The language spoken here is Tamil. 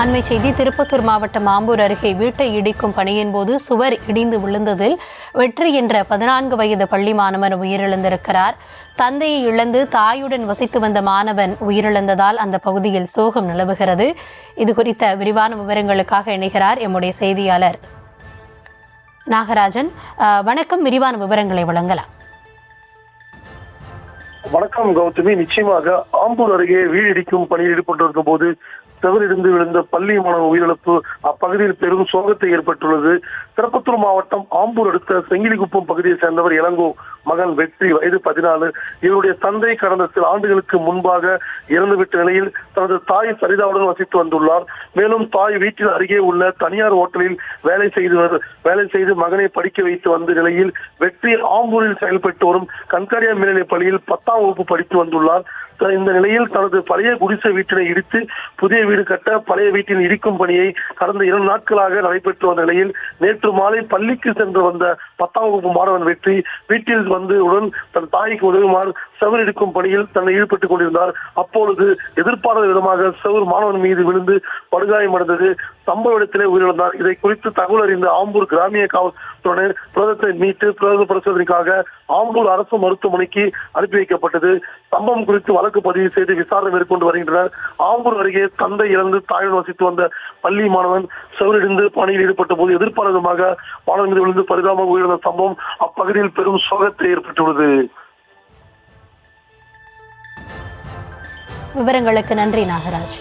அண்மை செய்தி திருப்பத்தூர் மாவட்டம் ஆம்பூர் அருகே வீட்டை இடிக்கும் பணியின் போது சுவர் இடிந்து விழுந்ததில் வெற்றி என்ற 14 வயது பள்ளி மாணவன் உயிரிழந்திருக்கிறார். தந்தையை இழந்து தாயுடன் வசித்து வந்த மாணவன் உயிரிழந்ததால் அந்த பகுதியில் சோகம் நிலவுகிறது. இது குறித்த விரிவான விவரங்களுக்காக இணைகிறார் எம்முடைய செய்தியாளர் நாகராஜன். வணக்கம், விரிவான விவரங்களை வழங்கலாம். வணக்கம் கௌதமி. நிச்சயமாக ஆம்பூர் அருகே வீடு இடிக்கும் பணியில் ஈடுபட்டிருக்கும் போது செவரிடிந்து விழுந்த பள்ளி மாணவ உயிரிழப்பு அப்பகுதியில் பெரும் சோகத்தை ஏற்பட்டுள்ளது. திருப்பத்தூர் மாவட்டம் ஆம்பூர் அடுத்த செங்கிலிகுப்பம் பகுதியை சேர்ந்தவர் இளங்கோ மகன் வெற்றி, வயது 14. இவருடைய தந்தை கடந்த சில ஆண்டுகளுக்கு முன்பாக இறந்துவிட்ட நிலையில் தனது தாய் சரிதாவுடன் வசித்து வந்துள்ளார். மேலும் தாய் வீட்டில் அருகே உள்ள தனியார் ஓட்டலில் வேலை செய்து மகனை படிக்க வைத்து வந்த நிலையில் வெற்றி ஆம்பூரில் செயல்பட்டு வரும் கண்காரியா மேல்நிலைப் பள்ளியில் 10ஆம் வகுப்பு படித்து வந்துள்ளார். இந்த நிலையில் தனது பழைய குடிசை வீட்டினை இடித்து புதிய வீடு கட்ட பழைய வீட்டின் இடிக்கும் பணியை கடந்த 2 நாட்களாக நடைபெற்று வந்த நிலையில் நேற்று மாலை பள்ளிக்கு சென்று வந்த 10ஆம் வகுப்பு மாணவன் வெற்றி வீட்டில் வந்தவுடன் தன் தாய்க்கு உதவுமாறு செவர் இடிக்கும் பணியில் தன்னை ஈடுபட்டுக் கொண்டிருந்தார். அப்பொழுது எதிர்பாராத விதமாக செவர் மாணவன் மீது விழுந்து படுகாயமடைந்தது. சம்பவ இடத்திலே உயிரிழந்தார். இதை குறித்து தகவல் அறிந்த ஆம்பூர் கிராமிய காவல்துறையினர் பிரதத்தை மீட்டு பிரேத பரிசோதனைக்காக ஆம்பூர் அரசு மருத்துவமனைக்கு அனுப்பி வைக்கப்பட்டது. சம்பவம் குறித்து வழக்கு பதிவு செய்து விசாரணை மேற்கொண்டு வருகின்றனர். ஆம்பூர் அருகே தந்தை இறந்து தாயுடன் வசித்து வந்த பள்ளி மாணவன் செவரிடிந்து பணியில் ஈடுபட்ட போது எதிர்பாராதமாக மாணவன் மீது விழுந்து பரிதாபமாக உயிரிழந்த சம்பவம் அப்பகுதியில் பெரும் சோகத்தை ஏற்பட்டுள்ளது. விவரங்களுக்கு நன்றி நாகராஜ்.